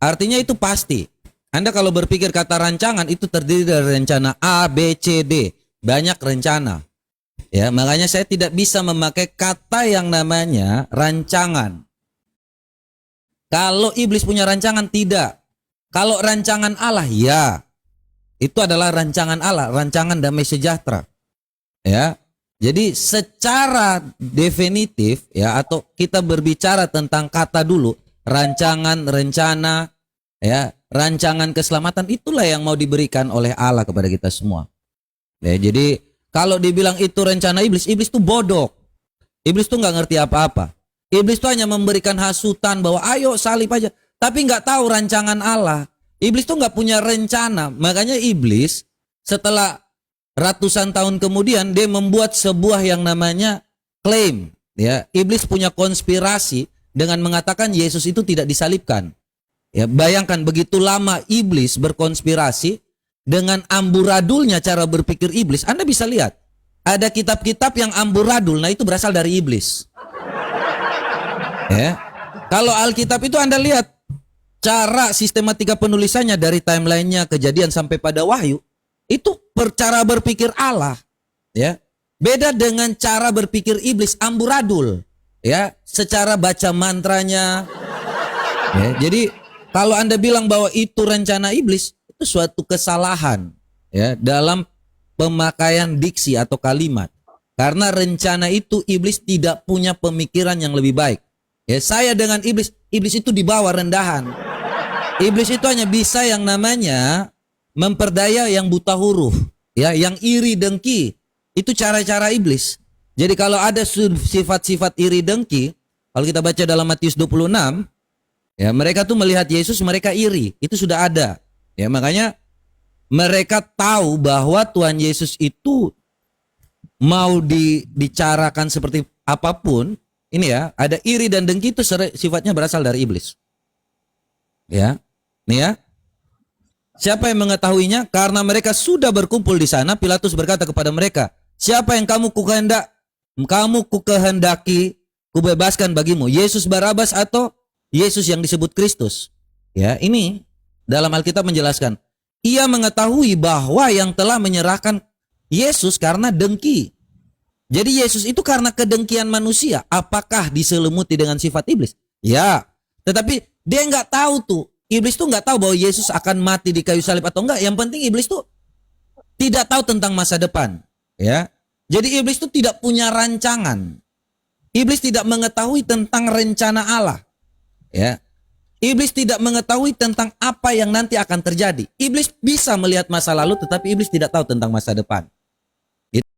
Artinya itu pasti. Anda kalau berpikir kata rancangan itu terdiri dari rencana A, B, C, D. Banyak rencana. Ya, makanya saya tidak bisa memakai kata yang namanya rancangan. Kalau iblis punya rancangan, tidak. Kalau rancangan Allah, ya. Itu adalah rancangan Allah, rancangan damai sejahtera. Ya. Jadi secara definitif ya, atau kita berbicara tentang kata dulu, rancangan, rencana, ya, rancangan keselamatan, itulah yang mau diberikan oleh Allah kepada kita semua. Ya, jadi kalau dibilang itu rencana iblis, iblis itu bodoh. Iblis itu nggak ngerti apa-apa. Iblis itu hanya memberikan hasutan bahwa ayo salib aja, tapi nggak tahu rancangan Allah. Iblis itu nggak punya rencana. Makanya iblis setelah ratusan tahun kemudian dia membuat sebuah yang namanya klaim. Ya, iblis punya konspirasi dengan mengatakan Yesus itu tidak disalibkan. Ya, bayangkan begitu lama iblis berkonspirasi dengan amburadulnya cara berpikir iblis. Anda bisa lihat ada kitab-kitab yang amburadul. Nah, itu berasal dari iblis. Ya, kalau Alkitab itu Anda lihat cara sistematika penulisannya dari timelinenya Kejadian sampai pada Wahyu, itu cara berpikir Allah. Ya, beda dengan cara berpikir iblis, amburadul. Ya, secara baca mantranya. Ya, jadi kalau Anda bilang bahwa itu rencana iblis, itu suatu kesalahan ya dalam pemakaian diksi atau kalimat. Karena rencana itu iblis tidak punya pemikiran yang lebih baik. Ya, saya dengan iblis, iblis itu di bawah rendahan. Iblis itu hanya bisa yang namanya memperdaya yang buta huruf, ya, yang iri dengki. Itu cara-cara iblis. Jadi kalau ada sifat-sifat iri dengki, kalau kita baca dalam Matius 26, ya, mereka tuh melihat Yesus, mereka iri. Itu sudah ada. Ya, makanya mereka tahu bahwa Tuhan Yesus itu mau dibicarakan seperti apapun, ini ya, ada iri dan dengki itu sifatnya berasal dari iblis. Ya. Nih ya. Siapa yang mengetahuinya? Karena mereka sudah berkumpul di sana, Pilatus berkata kepada mereka, "Siapa yang kamu kukehendaki kubebaskan bagimu? Yesus Barabas atau Yesus yang disebut Kristus?" Ya, ini dalam Alkitab menjelaskan, ia mengetahui bahwa yang telah menyerahkan Yesus karena dengki. Jadi Yesus itu karena kedengkian manusia. Apakah diselimuti dengan sifat iblis? Ya, tetapi dia nggak tahu tuh. Iblis tuh nggak tahu bahwa Yesus akan mati di kayu salib atau enggak. Yang penting iblis tuh tidak tahu tentang masa depan. Ya, jadi iblis tuh tidak punya rancangan. Iblis tidak mengetahui tentang rencana Allah. Ya, iblis tidak mengetahui tentang apa yang nanti akan terjadi. Iblis bisa melihat masa lalu, tetapi iblis tidak tahu tentang masa depan.